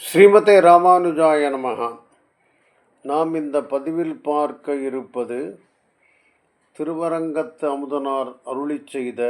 ஸ்ரீமதே ராமானுஜாய நமஹ. நாம் இந்த பதிவில் பார்க்க இருப்பது திருவரங்கத்து அமுதனார் அருளிச் செய்த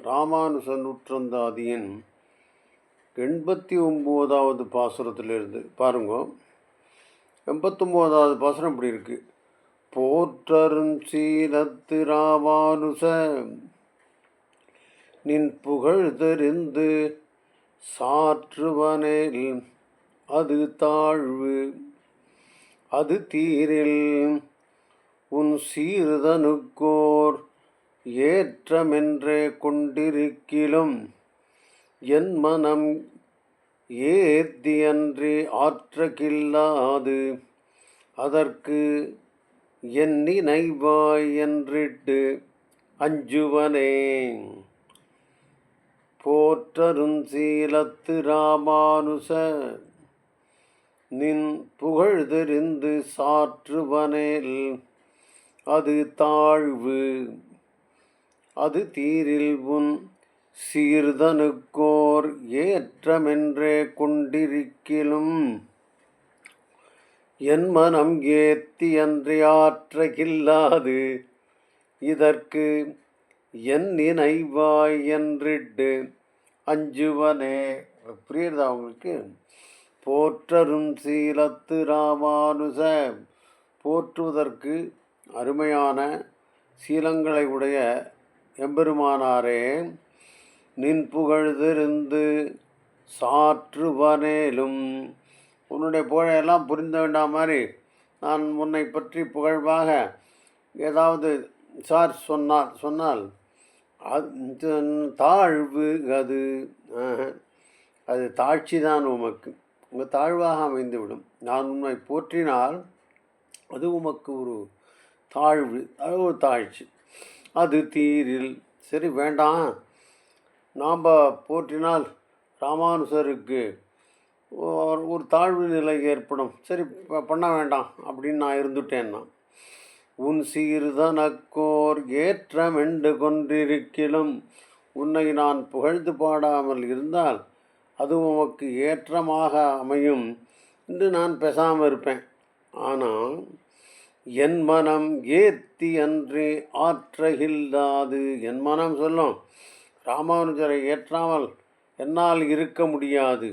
ராமானுஜ நூற்றந்தாதியின் 89வது பாசுரத்திலிருந்து பாருங்க. 89வது பாசுரம் இப்படி இருக்கு. போற்றருஞ்சீலத்து ராமானுஜ நின் புகழ் தெரிந்து சாற்றுவனேல் அது தாழ்வு அது தீரில் உன் சீர்தனுக்கோர் ஏற்றமென்றே கொண்டிருக்கிலும் என் மனம் ஏத்தியன்றி ஆற்றகில்லாது அதற்கு என் நினைவாய் என்றிட்டு அஞ்சுவனே. போற்றருஞ்சீலத்து ராமானுஜ நின் புகழ் தெரிந்து சாற்றுவனேல் அது தாழ்வு அது தீரில் உன் சீர்தனுக்கோர் ஏற்றமென்றே கொண்டிருக்கிலும் என் மனம் ஏத்தியன்றி ஆற்றகில்லாது இதற்கு என் நினைவாய் என்றிட்டு அஞ்சுவனே. புரியுறதா அவங்களுக்கு? போற்றருஞ்சீலத்து ராமானுஜ, போற்றுவதற்கு அருமையான சீலங்களை உடைய எம்பெருமானாரே, நின் புகழ்திருந்து சாற்றுவனேலும், உன்னுடைய புகழையெல்லாம் புரிந்த வேண்டாம் மாதிரி நான் உன்னை பற்றி புகழ்வாக ஏதாவது சொன்னால் அது தாழ்வு அது தாழ்ச்சி தான் உமக்கு உங்கள் தாழ்வாக அமைந்துவிடும். நான் உண்மை போற்றினால் அது உமக்கு ஒரு தாழ்வு, அது ஒரு தாழ்ச்சி. அது தீரில் சரி வேண்டாம், நாம் போற்றினால் ராமானுஜருக்கு ஒரு தாழ்வு நிலை ஏற்படும், சரி பண்ண வேண்டாம் அப்படின்னு நான் இருந்துட்டேன்னா, உன் சீர்தனக்கோர் ஏற்றமெண்டு கொன்றிருக்கிலும், உன்னை நான் புகழ்ந்து பாடாமல் இருந்தால் அது உமக்கு ஏற்றமாக அமையும் என்று நான் பேசாமல் இருப்பேன். ஆனால் என் மனம் ஏத்தி அன்றி ஆற்றகில்லாது, என் மனம் சொல்லும் ராமானுஜரை ஏற்றாமல் என்னால் இருக்க முடியாது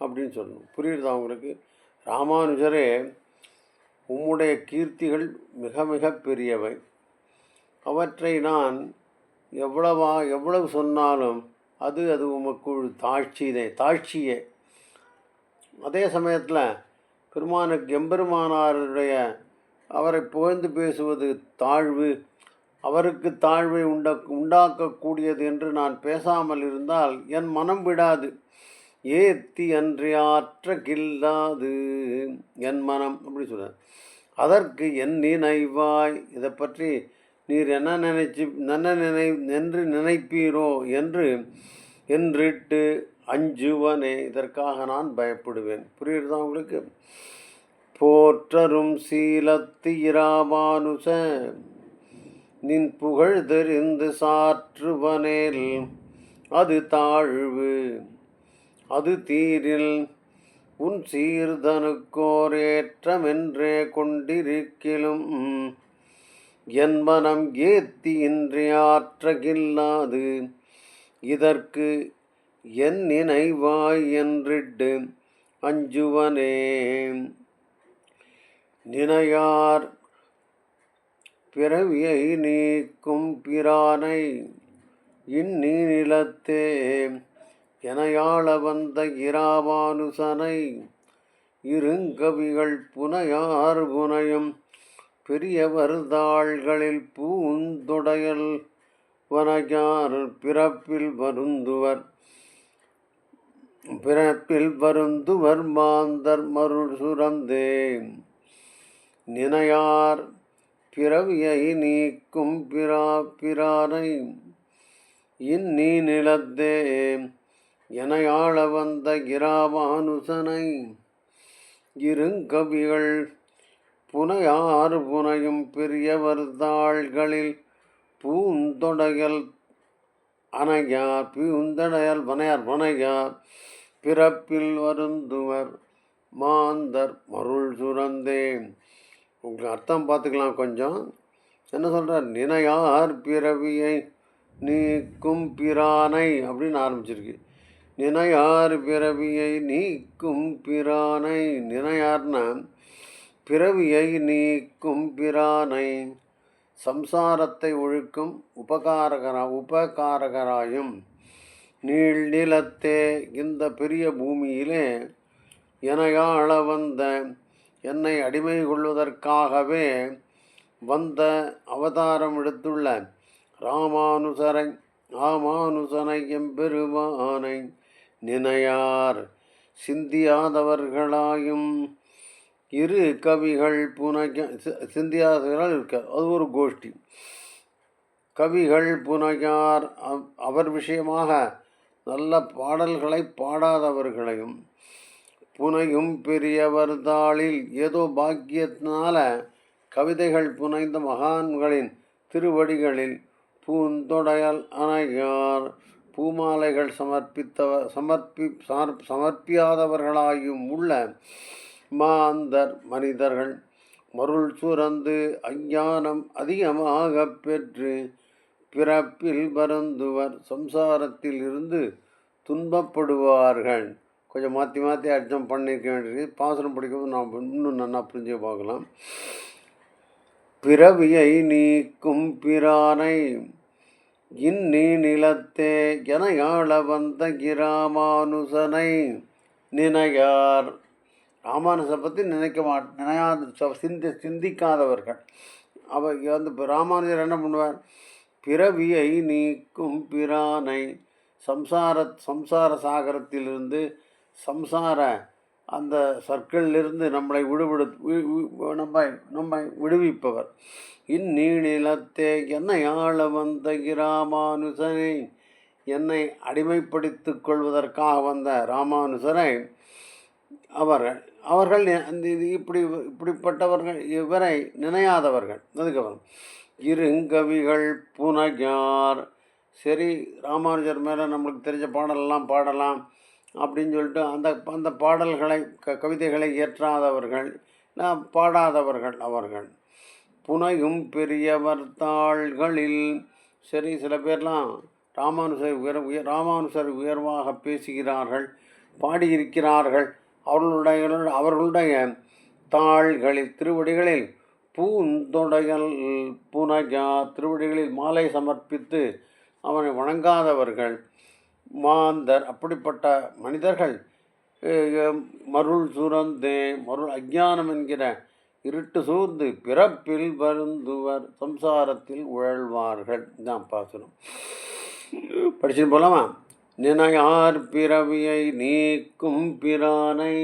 அப்படின்னு சொல்லணும். புரியுறதா உங்களுக்கு? ராமானுஜரே, உம்முடைய கீர்த்திகள் மிக மிக பெரியவை. அவற்றை நான் எவ்வளவு சொன்னாலும் அது உமக்குள் தாழ்ச்சியே. அதே சமயத்தில் எம்பெருமானாருடைய அவரை புகழ்ந்து பேசுவது தாழ்வு, அவருக்கு தாழ்வை உண்டாக்கக்கூடியது என்று நான் பேசாமல் இருந்தால் என் மனம் விடாது. ஏத்தி அன்றி ஆற்றகில்லாது என் மனம் அப்படி சொல்கிறார். அதற்கு என் நினைவாய், இதை பற்றி நீர் என்று நினைப்பீரோ என்றிட்டு அஞ்சுவனே, இதற்காக நான் பயப்படுவேன். புரியுறதா உங்களுக்கு? போற்றரும் சீலத்து இராமானுஜ நின் புகழ் தெரிந்து சாற்றுவனேல் அது தாழ்வு அது தீரில் உன் சீர்தனுக்கோர் ஏற்றமென்றே கொண்டிருக்கிலும் என் மனம் ஏத்தி இன்றி ஆற்றகில்லாது இதற்கு என் நினைவாய் என்றிட்டு அஞ்சுவனே. நினையார் பிறவியை நீக்கும் பிரானை இன்னி நிலத்தே எனையாள வந்த இராமானுசனை இருங்கவிகள் புனையார் புனையும் பெரியவர் தாள்களில் பூந்தொடையல் வனையார் பிறப்பில் வருந்துவர் மாந்தர் மருள் சுரந்தே. நினையார் பிறவியை நீக்கும் பிரானை இன்னி நிலத்தே எனையாள வந்த இராமானுசனை இருங்கவிகள் புனையார் புனையும் பெரியவர் தாள்களில் பூந்தொடையல் வனையார் பிறப்பில் வருந்துவர் மாந்தர் மருள் சுரந்தே. உங்களுக்கு அர்த்தம் பார்த்துக்கலாம் கொஞ்சம். என்ன சொல்கிறார்? நினையார் பிறவியை நீக்கும் பிரானை அப்படின்னு ஆரம்பிச்சிருக்கு. நினையார் பிறவியை நீக்கும் பிரானை. நினையார்னா பிறவியை நீக்கும் பிரானை, சம்சாரத்தை ஒழிக்கும் உபகாரகராயும் நீள் நிலத்தே, இந்த பெரிய பூமியிலே எனையாள வந்த, என்னை அடிமை கொள்வதற்காகவே வந்த அவதாரம் எடுத்துள்ள ராமானுசனை எம்பெருமானை நினையார் சிந்தியாதவர்களாயும் இரு கவிகள் சிந்தியாதவர்கள் இருக்க, அது ஒரு கோஷ்டி. கவிகள் புனையார், அவர் விஷயமாக நல்ல பாடல்களை பாடாதவர்களையும், புனையும் பெரியவர் தாளில், ஏதோ பாக்கியத்தினால கவிதைகள் புனைந்த மகான்களின் திருவடிகளில் பூந்தொடையல் அணையார், பூமாலைகள் சமர்ப்பியாதவர்களாயும் உள்ள மாந்தர் மனிதர்கள் மருள் சுரந்து அஞ்ஞானம் அதிகமாக பெற்று பிறப்பில் வருந்துவர், சம்சாரத்தில் இருந்து துன்பப்படுவார்கள். கொஞ்சம் மாற்றி மாற்றி அர்த்தம் பண்ணியிருக்க வேண்டியது. பாசனம் படிக்கவும் நாம் இன்னும் நல்லா புரிஞ்சு பார்க்கலாம். பிறவியை நீக்கும் பிரானை இன்னி நிலத்தே எனையாள வந்த கிராமானுசனை நினையார். ராமானுசை பற்றி சிந்திக்காதவர்கள். அவர் வந்து ராமானுஜர் என்ன பண்ணுவார்? பிறவியை நீக்கும் பிரானை, சம்சார சாகரத்திலிருந்து, சம்சார அந்த சர்க்கிளிலிருந்து நம்மை விடுவிப்பவர். இந்நீநிலத்தே என்னை ஆள வந்த ராமானுசனை, என்னை அடிமைப்படுத்திக் கொள்வதற்காக வந்த ராமானுசரை அவர்கள் இப்படிப்பட்டவர்கள் இவரை நினையாதவர்கள். அதுக்கப்புறம் இருங்கவிகள் புனையார். சரி, ராமானுஜர் மேலே நம்மளுக்கு தெரிஞ்ச பாடலெல்லாம் பாடலாம் அப்படின்னு சொல்லிட்டு அந்த பாடல்களை கவிதைகளை இயற்றாதவர்கள், பாடாதவர்கள் அவர்கள். புனையும் பெரியவர் தாள்களில். சரி, சில பேர்லாம் ராமானுசர் உயர்வாக பேசுகிறார்கள், பாடியிருக்கிறார்கள். அவர்களுடைய தாள்களில், திருவடிகளில் பூந்தொடையல் புனையா, திருவடிகளில் மாலை சமர்ப்பித்து அவனை வணங்காதவர்கள் மாந்தர். அப்படிப்பட்ட மனிதர்கள் மருள் சுரந்தே, அஞ்ஞானம் என்கிற இருட்டு சூழ்ந்து பிறப்பில் வருந்துவர், சம்சாரத்தில் உழல்வார்கள். தான் பாசுரம். படிச்சுட்டு போலாமா? நினையார் பிறவியை நீக்கும் பிரானை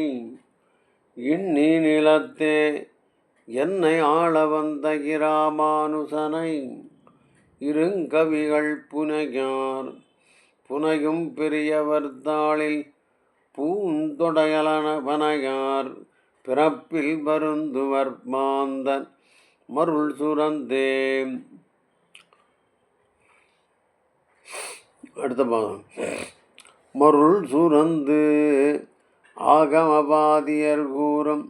இன்னி நிலத்தே என்னை ஆள வந்த கிராமானுசனை இருங்கவிகள் புனையார். புனையும் பெரியவர் தாளில் பூந்தொடையலவனையார், பிறப்பில் வருந்துவர் மாந்தன் மருள் சுரந்தே. அடுத்த பாகம். மருள் சுரந்து ஆகமபாதியர் கூறும்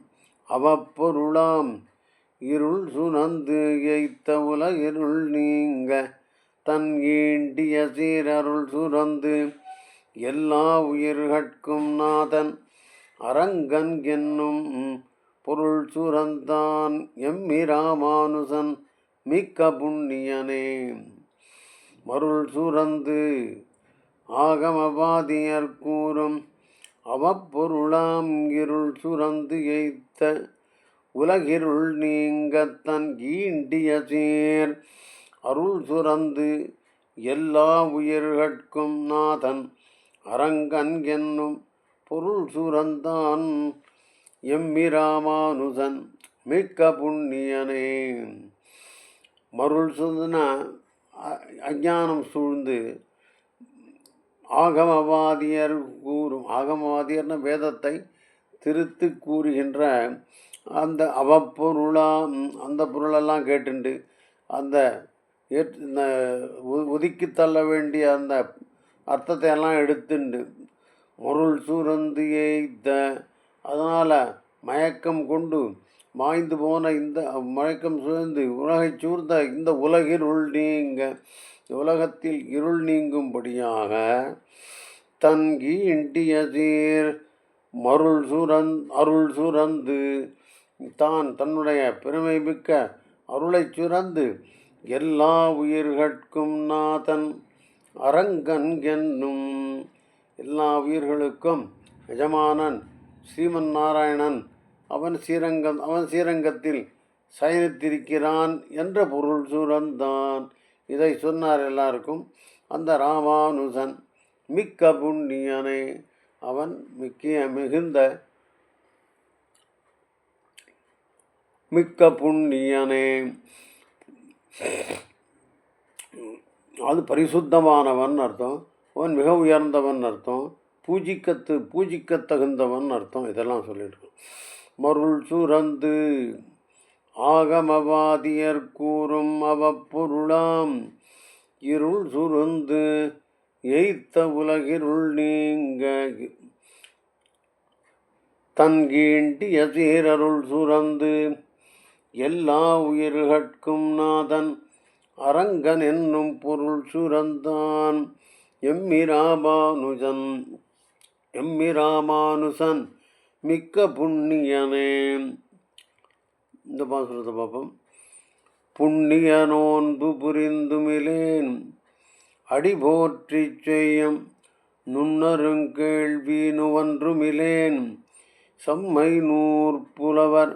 அவப்பொருளாம் இருள் சுனந்து எய்த்த உலகிருள் நீங்க தன் ஈண்டிய சீரருள் சுரந்து எல்லா உயிர்கட்கும் நாதன் அரங்கன் என்னும் பொருள் சுரந்தான் எம்மிராமானுசன் மிக்க புண்ணியனே. மருள் சுரந்து ஆகமவாதியர் கூறும் அவப்பொருளாம் இருள் சுரந்து எய்த்த உலகிருள் நீங்க தன் ஈண்டிய சீர் அருள் சுரந்து எல்லா உயிர்கட்கும் நாதன் அரங்கன் என்னும் பொருள் சுரந்தான் எம்மிராமானுசன் மிக்க புண்ணியனே. மருள் சுரந்தனா அஞ்ஞானம் சூழ்ந்து, ஆகமவாதியர் கூறும், ஆகமவாதியர்னா வேதத்தை திருத்து கூறுகின்ற அந்த அவப்பொருளாம், அந்த பொருளெல்லாம் கேட்டுண்டு அந்த ஒதுக்கி தள்ள வேண்டிய அந்த அர்த்தத்தை எல்லாம் எடுத்துண்டு மருள் சுரந்து எய்த்த அதனால் மயக்கம் கொண்டு மாய்ந்து போன இந்த மயக்கம் சூழ்ந்து உலகை சூழ்ந்த இந்த உலகிருள் நீங்க உலகத்தில் இருள் நீங்கும்படியாக தன் ஈண்டிய சீர் அருள் சுரந்து தான் தன்னுடைய பெருமை மிக்க அருளை சுரந்து எல்லா உயிர்கட்கும் நாதன் அரங்கன் என்னும் எல்லா உயிர்களுக்கும் எஜமானன் ஸ்ரீமன் நாராயணன் அவன் ஸ்ரீரங்கத்தில் சயனித்திருக்கிறான் என்ற பொருள் சுரந்தான். இதை சொன்னார் எல்லாருக்கும். அந்த ராமானுஜன் மிக்க புண்ணியனே, அவன் மிக்க புண்ணியனே, அது பரிசுத்தமானவன் அர்த்தம். அவன் மிக உயர்ந்தவன் அர்த்தம். பூஜிக்க தகுந்தவன் அர்த்தம். இதெல்லாம் சொல்லியிருக்கோம். மருள் சுரந்து ஆகமவாதியர் கூறும் அவப்பொருளாம் இருள் சுருந்து எய்த்த உலகிருள் நீங்க தன் கீண்டிய சீரருள் சுரந்து எல்லா உயிர்கட்கும் நாதன் அரங்கன் என்னும் பொருள் சுரந்தான். எம்மிராமானுசன் மிக்க புண்ணியனே. இந்த பாசுரத்தை பார்ப்போம். புண்ணிய நோன்பு புரிந்துமிலேன் அடி போற்றி செய்யம் நுண்ணருங்கேள்வி நுவன்றுமிலேன் செம்மை நூற்புலவர்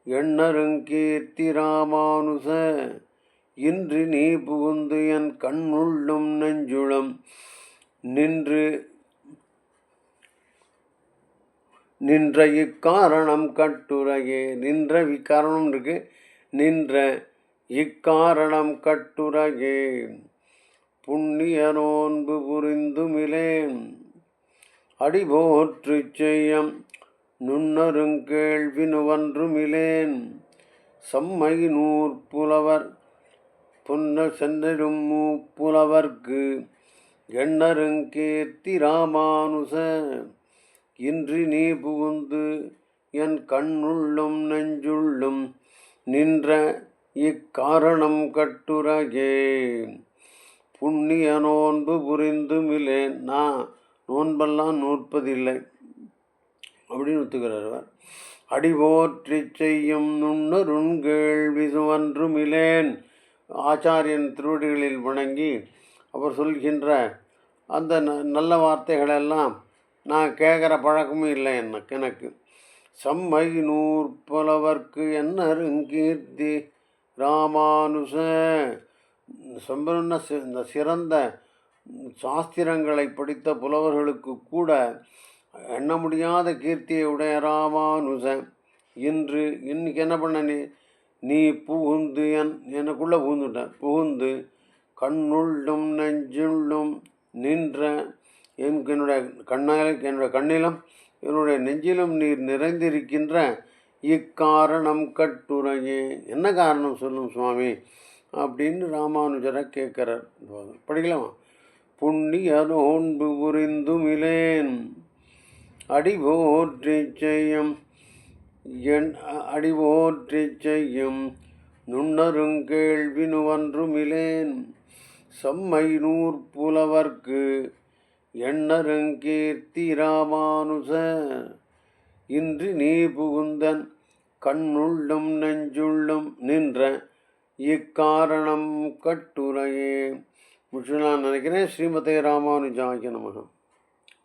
எண்ணருங்கீர்த்தி ராமானுச இன்று நீ புகுந்து என் கண்ணுள்ளும் நெஞ்சுளம் நின்ற இக்காரணம் கட்டுரையே. நின்ற விக்காரணம் இருக்கு. நின்ற இக்காரணம் கட்டுரையே. புண்ணிய நோன்பு புரிந்துமிலேன் அடி போற்று செய்யம் நுண்ணருங்கேள்வி நுவன்றுமிலேன் செம்மை நூற்புலவர் பொன்ன சென்னிடும் மூப்புலவர்க்கு எண்ணருங்கீர்த்தி ராமானுச இன்றி நீ புகுந்து என் கண்ணுள்ளும் நெஞ்சுள்ளும் நின்ற இக்காரணம் கட்டுரையே. புண்ணிய நோன்பு புரிந்துமிலேன். நான் நோன்பெல்லாம் நோற்பதில்லை அப்படின்னு ஒத்துக்கிறார். அடி போற்றி செய்யும் நுண்ணருங்கேள்வி நுவன்றுமிலேன். ஆச்சாரியன் திருவடிகளில் வணங்கி அவர் சொல்கின்ற அந்த நல்ல வார்த்தைகளெல்லாம் நான் கேட்குற பழக்கமும் இல்லை எனக்கு. செம்மை நூற்புலவர்க்கு எண்ணருங்கீர்த்தி ராமானுச. செம்பருன்ன இந்த சிறந்த சாஸ்திரங்களை படித்த புலவர்களுக்கு கூட எண்ண முடியாத கீர்த்தியை உடைய ராமானுச இன்னைக்கு என்ன பண்ண நீ புகுந்து எனக்குள்ளே புகுந்து கண்ணுள்ளும் நெஞ்சுள்ளும் நின்ற என்னுடைய கண்ணிலும் என்னுடைய நெஞ்சிலும் நீர் நிறைந்திருக்கின்ற இக்காரணம் கட்டுரையே. என்ன காரணம் சொல்லும் சுவாமி அப்படின்னு ராமானுஜரை கேட்குறார். படிக்கலாமா? புண்ணிய நோன்பு புரிந்துமிலேன் அடி போற்றி செய்யும் நுண்ணருங்கேள்வி நுவன்றுமிலேன் செம்மை நூற்புலவர்க்கு எண்ணருங்கீர்த்தி ராமானுச இன்று நீ புகுந்தன் கண்ணுள்ளும் நெஞ்சுள்ளும் நின்ற இக்காரணம் கட்டுரையே. முடிச்சு நான் நினைக்கிறேன். ஸ்ரீமதே ராமானுஜாய நமஹ.